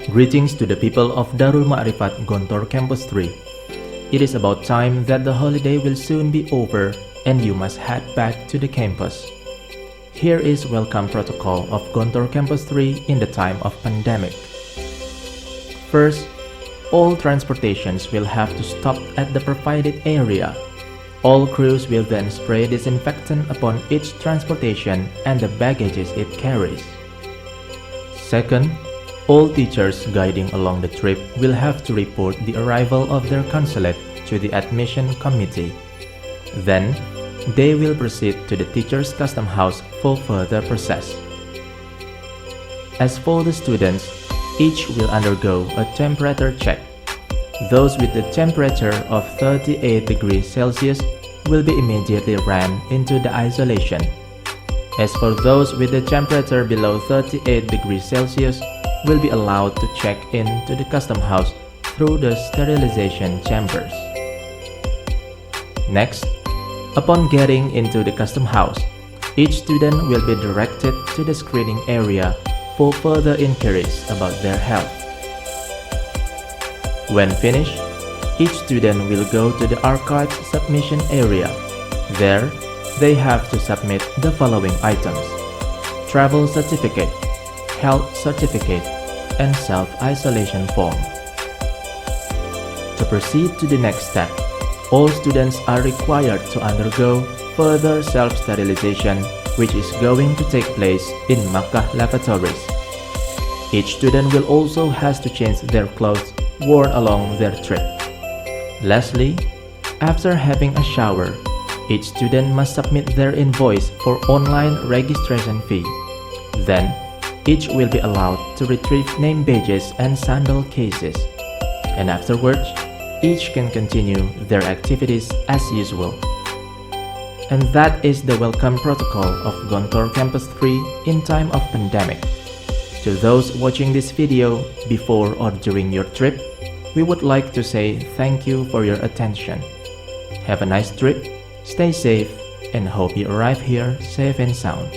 Greetings to the people of Darul Ma'rifat Gontor Campus 3. It is about time that the holiday will soon be over and you must head back to the campus. Here is welcome protocol of Gontor Campus 3 in the time of pandemic. First, all transportations will have to stop at the provided area. All crews will then spray disinfectant upon each transportation and the baggages it carries. Second, all teachers guiding along the trip will have to report the arrival of their consulate to the admission committee. Then, they will proceed to the teacher's custom house for further process. As for the students, each will undergo a temperature check. Those with the temperature of 38 degrees Celsius will be immediately ran into the isolation. As for those with the temperature below 38 degrees Celsius, will be allowed to check into the custom house through the sterilization chambers. Next, upon getting into the custom house, each student will be directed to the screening area for further inquiries about their health. When finished, each student will go to the archives submission area. There, they have to submit the following items: travel certificate, health certificate, and self-isolation form. To proceed to the next step, all students are required to undergo further self-sterilization, which is going to take place in Makkah lavatories. Each student will also has to change their clothes worn along their trip. Lastly, after having a shower, each student must submit their invoice for online registration fee. Then, each will be allowed to retrieve name badges and sandal cases. And afterwards, each can continue their activities as usual. And that is the welcome protocol of Gontor Campus 3 in time of pandemic. To those watching this video before or during your trip, we would like to say thank you for your attention. Have a nice trip, stay safe, and hope you arrive here safe and sound.